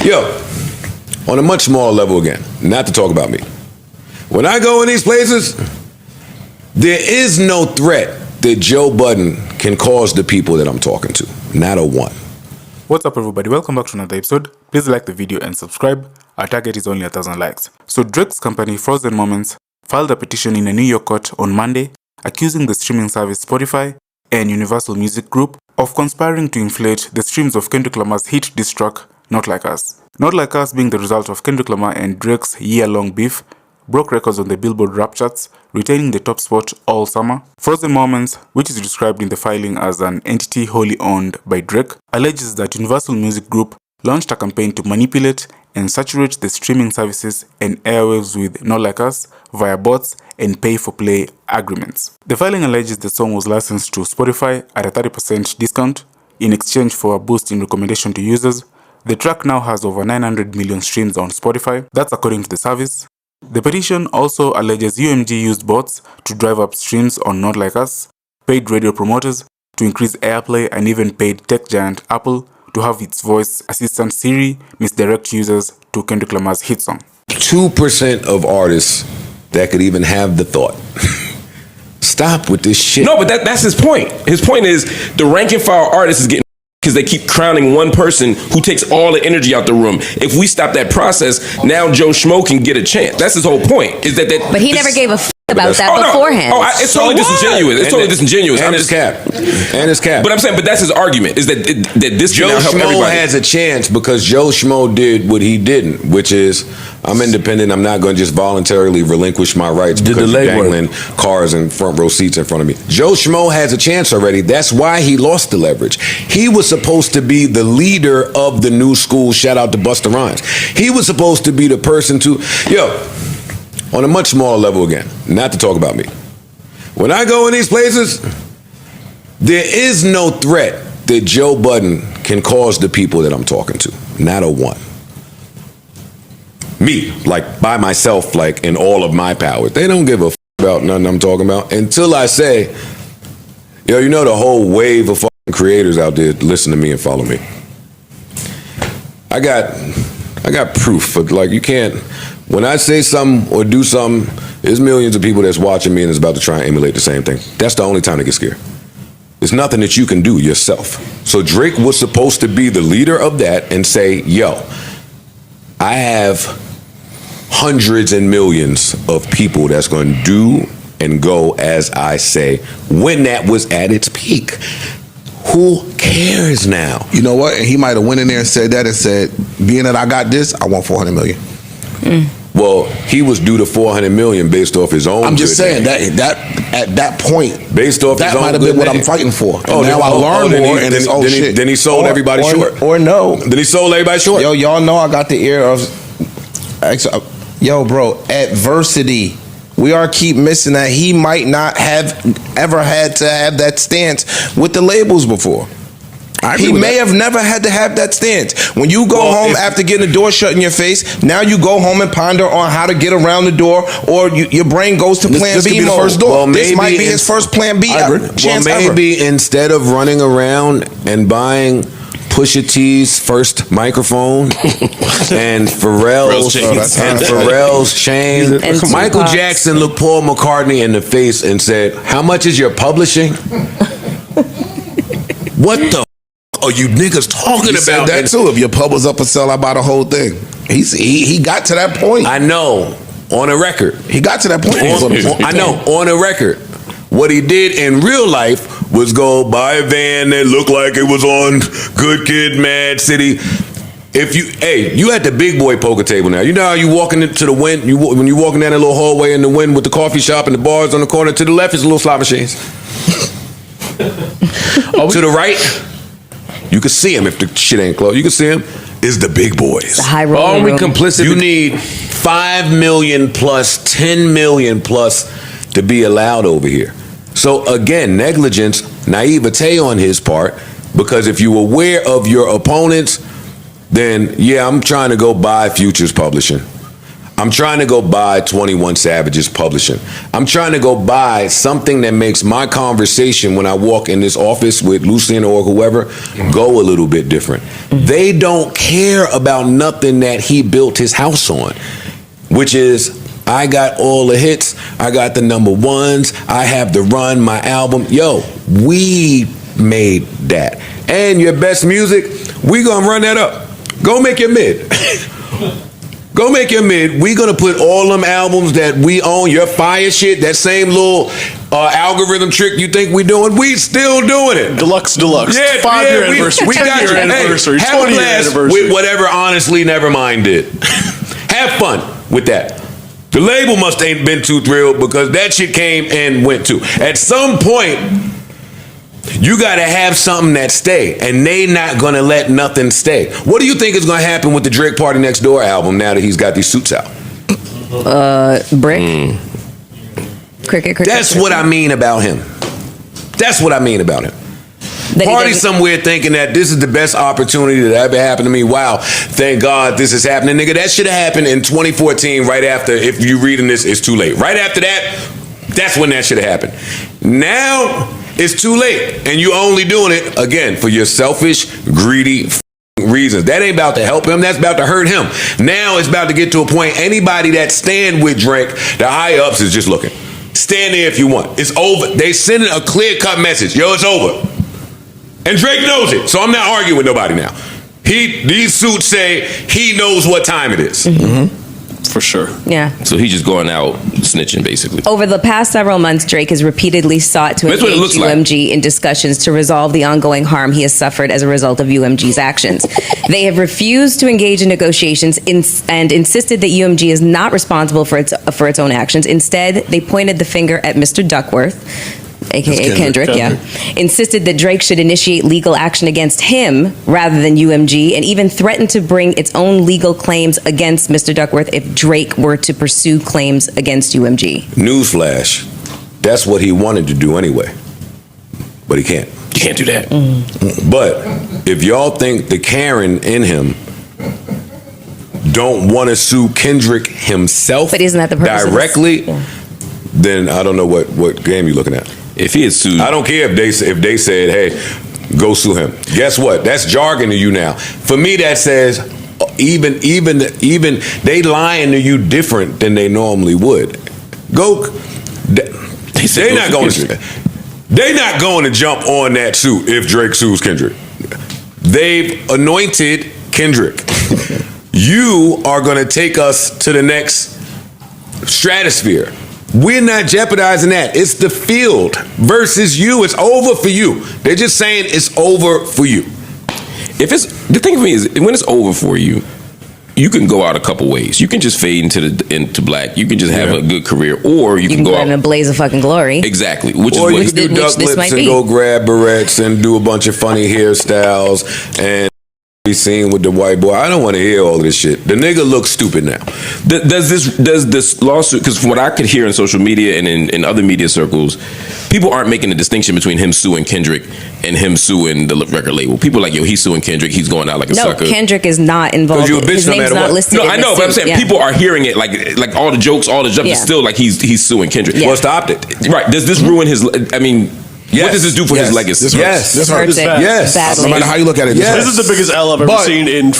Yo, on a much smaller level again, not to talk about me. When I go in these places, there is no threat that Joe Budden can cause the people that I'm talking to. Not a one. What's up, everybody? Welcome back to another episode. Please like the video and subscribe. Our target is only 1,000 likes. So Drake's company, Frozen Moments, filed a petition in a New York court on Monday, accusing the streaming service Spotify and Universal Music Group of conspiring to inflate the streams of Kendrick Lamar's hit diss track, Not Like Us. Not Like Us being the result of Kendrick Lamar and Drake's year-long beef, broke records on the Billboard rap charts, retaining the top spot all summer. Frozen Moments, which is described in the filing as an entity wholly owned by Drake, alleges that Universal Music Group launched a campaign to manipulate and saturate the streaming services and airwaves with Not Like Us via bots and pay-for-play agreements. The filing alleges the song was licensed to Spotify at a 30% discount in exchange for a boost in recommendation to users. The track now has over 900 million streams on Spotify. That's according to the service. The petition also alleges UMG used bots to drive up streams on Not Like Us, paid radio promoters to increase airplay, and even paid tech giant Apple to have its voice assistant Siri misdirect users to Kendrick Lamar's hit song. 2% of artists that could even have the thought. Stop with this shit. No, but that's his point. His point is the rank and file artist is getting because they keep crowning one person who takes all the energy out the room. If we stop that process, now Joe Schmo can get a chance. That's his whole point. Is that But he never gave a about that beforehand. It's totally disingenuous. It's totally disingenuous. And it's cap. And it's cap. But I'm saying, but that's his argument, is that this Joe can now help Schmo everybody. has a chance because Joe Schmo did what he didn't, which is I'm independent. I'm not going to just voluntarily relinquish my rights because you're dangling cars and front row seats in front of me. Joe Schmo has a chance already. That's why he lost the leverage. He was supposed to be the leader of the new school. Shout out to Busta Rhymes. He was supposed to be the person to, on a much smaller level again, not to talk about me. When I go in these places, there is no threat that Joe Budden can cause the people that I'm talking to. Not a one. Me, like by myself, like in all of my power. They don't give a about nothing I'm talking about until I say, you know the whole wave of fucking creators out there listen to me and follow me. I got proof, but like you can't. When I say something or do something, there's millions of people that's watching me and is about to try and emulate the same thing. That's the only time to get scared. There's nothing that you can do yourself. So Drake was supposed to be the leader of that and say, I have hundreds and millions of people that's going to do and go as I say when that was at its peak. Who cares now? You know what? And he might have went in there and said that and said, being that I got this, I want 400 million. Well, he was due to 400 million based off his own. I'm just saying that at that point, based off that his own might have been what I'm fighting for. And now I learned more, and it's then he sold everybody short. Or no, then he sold everybody short. Y'all know I got the ear of, bro, adversity. We are keep missing that. He might not have ever had to have that stance with the labels before. He may have never had to have that stance. When you go home after getting the door shut in your face, now you go home and ponder on how to get around the door, or your brain goes to plan B mode. First door. Well, this might be his first plan B chance ever. Maybe instead of running around and buying Pusha T's first microphone and Pharrell's chain, Michael Jackson looked Paul McCartney in the face and said, "How much is your publishing?" What the are you niggas talking about? Said that too. If your pub was up for sale, I buy the whole thing. He got to that point. I know, on a record. He got to that point. I know, on a record. What he did in real life was go buy a van that looked like it was on Good Kid, Mad City. If you at the big boy poker table now. You know how you walking into the wind, when you walking down that little hallway in the wind with the coffee shop and the bars on the corner, to the left is a little slot machines. To the right, you can see him if the shit ain't closed. You can see him. Is the big boys. The high roller Are we room. complicit? You need 5 million plus, 10 million plus to be allowed over here. So again, negligence, naivete on his part, because if you're aware of your opponents, then I'm trying to go buy Futures Publishing. I'm trying to go buy 21 Savage's publishing. I'm trying to go buy something that makes my conversation when I walk in this office with Lucien or whoever go a little bit different. They don't care about nothing that he built his house on, which is, I got all the hits, I got the number ones, I have the run, my album. Yo, we made that. And your best music, we gonna run that up. Go make your mid. Go make your mid. We gonna put all them albums that we own, your fire shit, that same little algorithm trick you think we doing, we still doing it. Deluxe. Yeah, 5-year anniversary. We got you. Anniversary. Hey, have a 20-year blast anniversary. with whatever Honestly Nevermind did. Have fun with that. The label must ain't been too thrilled because that shit came and went too. At some point, you gotta have something that stay, and they not gonna let nothing stay. What do you think is gonna happen with the Drake Party Next Door album now that he's got these suits out? Brick. Cricket. That's what I mean about him. That's what I mean about him. Party somewhere thinking that this is the best opportunity that ever happened to me. Wow, thank God this is happening. Nigga, that should have happened in 2014 right after, if you reading this, it's too late. Right after that, that's when that should have happened. Now, it's too late, and you only doing it, again, for your selfish, greedy reasons. That ain't about to help him, that's about to hurt him. Now it's about to get to a point, anybody that stand with Drake, the high-ups is just looking. Stand there if you want. It's over. They sending a clear-cut message. Yo, it's over. And Drake knows it, so I'm not arguing with nobody now. These suits say he knows what time it is. For sure. Yeah. So he's just going out snitching, basically. Over the past several months, Drake has repeatedly sought to That's what it engage looks UMG in discussions to resolve the ongoing harm he has suffered as a result of UMG's actions. They have refused to engage in negotiations and insisted that UMG is not responsible for its own actions. Instead, they pointed the finger at Mr. Duckworth, aka Kendrick, insisted that Drake should initiate legal action against him rather than UMG, and even threatened to bring its own legal claims against Mr. Duckworth if Drake were to pursue claims against UMG. Newsflash, that's what he wanted to do anyway, but he can't. You can't do that. But if y'all think the Karen in him don't want to sue Kendrick himself, But isn't that the purpose directly, of this? then I don't know what game you're looking at. If he is sued, I don't care if they said, hey, go sue him. Guess what? That's jargon to you now. For me, that says even they lying to you different than they normally would. They're not going to jump on that suit if Drake sues Kendrick. They've anointed Kendrick. You are going to take us to the next stratosphere. We're not jeopardizing that. It's the field versus you. It's over for you. They're just saying it's over for you. if it's the thing for me is when it's over for you, you can go out a couple ways. You can just fade into black. You can just have a good career, or you can go out in a blaze of fucking glory. Exactly. Which or is you can do duck lips and go grab barrettes and do a bunch of funny hairstyles and be seen with the white boy. I don't want to hear all of this shit. The nigga looks stupid now. Does this lawsuit, because from what I could hear in social media and in other media circles, people aren't making a distinction between him suing Kendrick and him suing the record label. People are like, yo, he's suing Kendrick, he's going out like a sucker. No, Kendrick is not involved. You a bitch His no name's matter not what. listed. No, I know, but I'm saying people are hearing it like all the jokes, all the stuff is still like he's suing Kendrick. Well, stopped it. Right. Does this ruin his, I mean, what does this do for his legacy? This hurts. Yes. No matter how you look at it, this is the biggest L I've ever seen in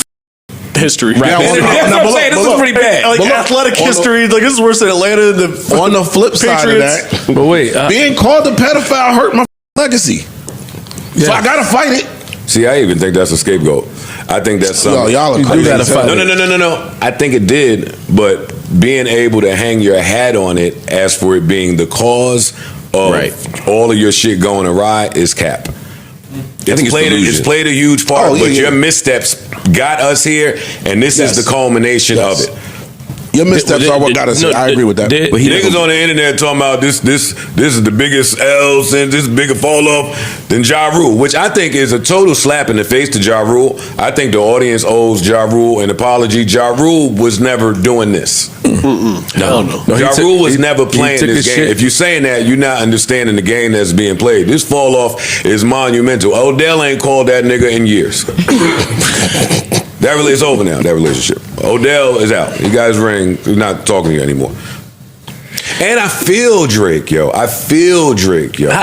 history. Right. Yeah, That's what I'm saying. This is pretty bad. Like athletic history, like this is worse than Atlanta and the on the flip side of that, but wait, being called a pedophile hurt my legacy. So I gotta fight it. See, I even think that's a scapegoat. I think that's something. Y'all are crazy. No. I think it did, but being able to hang your hat on it as for it being the cause of all of your shit going awry is cap. It's played a huge part, but your missteps got us here, and this is the culmination of it. Your missteps are what got us here. I agree with that. But niggas on the internet talking about this is the biggest L since this bigger fall off than Ja Rule, which I think is a total slap in the face to Ja Rule. I think the audience owes Ja Rule an apology. Ja Rule was never doing this. No. Ja Rule was never playing this game. Shit. If you're saying that, you're not understanding the game that's being played. This fall off is monumental. Odell ain't called that nigga in years. That really is over now. That relationship. Odell is out. You guys ring. He's not talking to you anymore. And I feel Drake, yo. How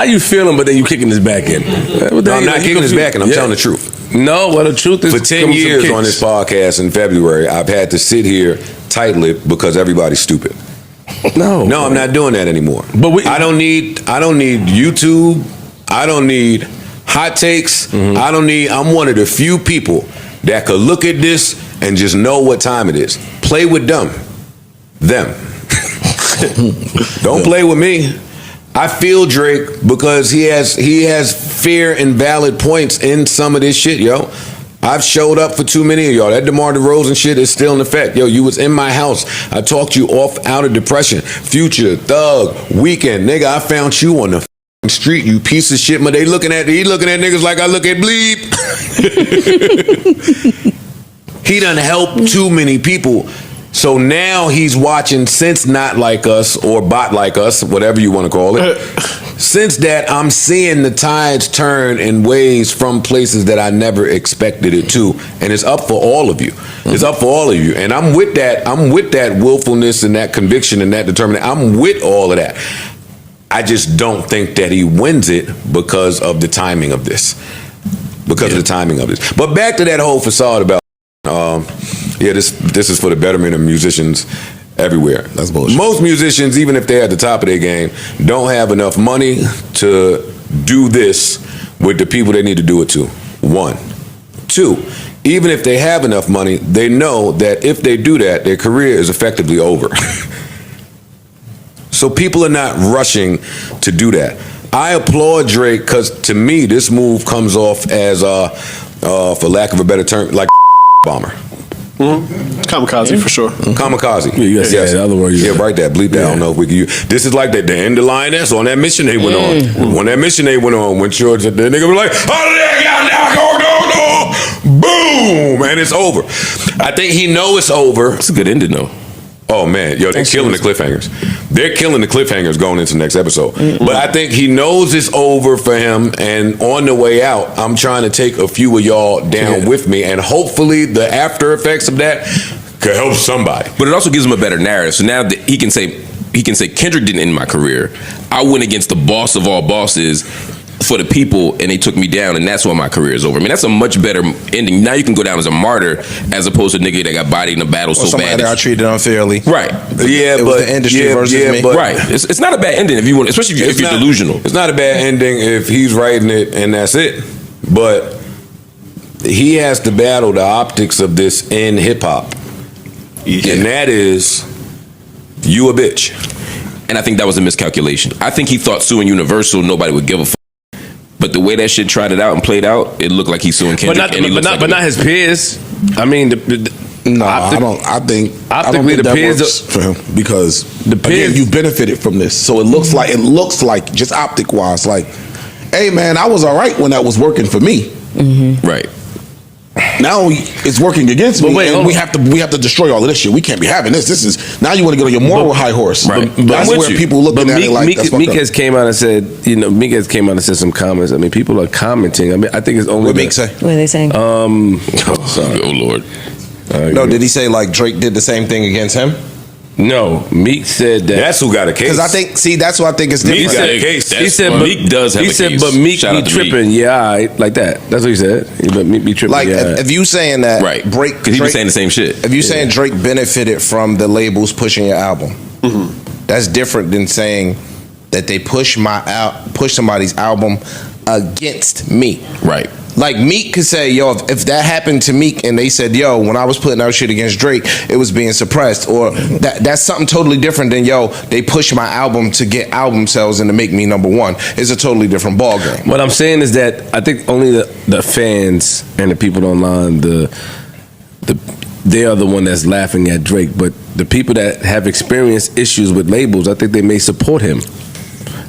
you feeling, but then you kicking his back in? No, I'm not kicking his back in. I'm telling the truth. No, well, the truth is, for 10 years on this podcast in February, I've had to sit here tight-lipped because everybody's stupid. No, I'm not doing that anymore. But I don't need YouTube. I don't need hot takes. I'm one of the few people that could look at this and just know what time it is. Play with them. Don't play with me. I feel Drake because he has fair and valid points in some of this shit, yo. I've showed up for too many of y'all. That DeMar DeRozan shit is still in effect. Yo, you was in my house. I talked you out of depression. Future, Thug, Weekend. Nigga, I found you on the street, you piece of shit. But he looking at niggas like I look at Bleep. He done helped too many people. So now he's watching Since Not Like Us or Bot Like Us, whatever you want to call it. Since that, I'm seeing the tides turn in ways from places that I never expected it to. And it's up for all of you. It's up for all of you. And I'm with that willfulness and that conviction and that determination. I'm with all of that. I just don't think that he wins it because of the timing of this. But back to that whole facade about this is for the betterment of musicians everywhere. That's bullshit. Most musicians, even if they're at the top of their game, don't have enough money to do this with the people they need to do it to. 1. 2, even if they have enough money, they know that if they do that, their career is effectively over. So people are not rushing to do that. I applaud Drake because to me, this move comes off as, for lack of a better term, like bomber. Kamikaze for sure. Kamikaze. Yeah, you gotta say that other word. Yeah, write that. Bleep that. I don't know if we can use. This is like the end of Lioness on that mission they went on. When that mission they went on, when George, the nigga was like, boom, and it's over. I think he know it's over. It's a good ending though. Oh man, yo, they're killing the cliffhangers. They're killing the cliffhangers going into the next episode. But I think he knows it's over for him, and on the way out, I'm trying to take a few of y'all down with me, and hopefully the after effects of that could help somebody. But it also gives him a better narrative. So now that he can say Kendrick didn't end my career. I went against the boss of all bosses for the people, and they took me down, and that's why my career is over. I mean, that's a much better ending. Now you can go down as a martyr as opposed to a nigga that got bodied in a battle so bad. That I treated unfairly. Right. Yeah, it was the industry versus me. But right. It's not a bad ending if you want, especially if you're delusional. It's not a bad ending if he's writing it and that's it. But he has to battle the optics of this in hip hop. Yeah. And that is, you a bitch. And I think that was a miscalculation. I think he thought suing Universal, nobody would give a fuck. But the way that shit tried it out and played out, it looked like he's suing Kendrick. But not his peers. I mean, I don't think that works for him because the peers, again, you benefited from this. So it looks like just optic wise, like, hey man, I was all right when that was working for me. Right. Now it's working against me, and we have to destroy all of this shit. We can't be having this. This is now you want to get on your moral high horse. Right. But that's where people looking at it like that's Meek has came out and said, some comments. I mean, people are commenting. I mean, I think it's only What Meek say? What are they saying? Sorry. Oh Lord. No, did he say like Drake did the same thing against him? No, Meek said that. That's who got a case. Because I think, that's what I think is different. Meek got a case. He said, but Meek does have a case. He said, but Meek be tripping. Yeah, all right, like that. That's what he said. But Meek be tripping. Like, if you saying that, right? Because he was saying the same shit. If you saying Drake benefited from the labels pushing your album, that's different than saying that they push somebody's album against me. Right. Like Meek could say, yo, if that happened to Meek and they said, yo, when I was putting out shit against Drake, it was being suppressed, or that's something totally different than, yo, they push my album to get album sales and to make me number one. It's a totally different ball game. What I'm saying is that I think only the fans and the people online, they are the one that's laughing at Drake, but the people that have experienced issues with labels, I think they may support him.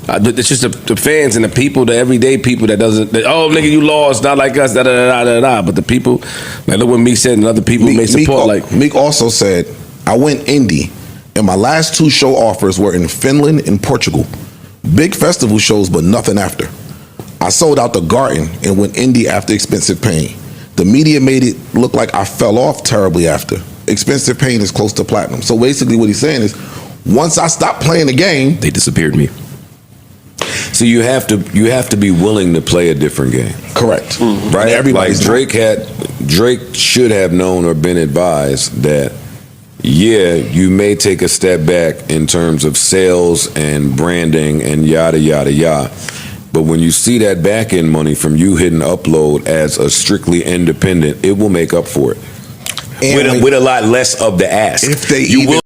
It's just the fans and the people, the everyday people that oh nigga, you lost, not like us, da da da da da. But the people, like look what Meek said, and other people may support. Meek also said, I went indie, and my last 2 show offers were in Finland and Portugal. Big festival shows, but nothing after. I sold out the Garden and went indie after Expensive Pain. The media made it look like I fell off terribly after. Expensive Pain is close to platinum. So basically what he's saying is, once I stopped playing the game, they disappeared me. So you have to be willing to play a different game. Correct. Right? Everybody's Drake should have known or been advised that, yeah, you may take a step back in terms of sales and branding and yada, yada, yada. But when you see that back end money from you hitting upload as a strictly independent, it will make up for it. With a lot less of the ask. If they you will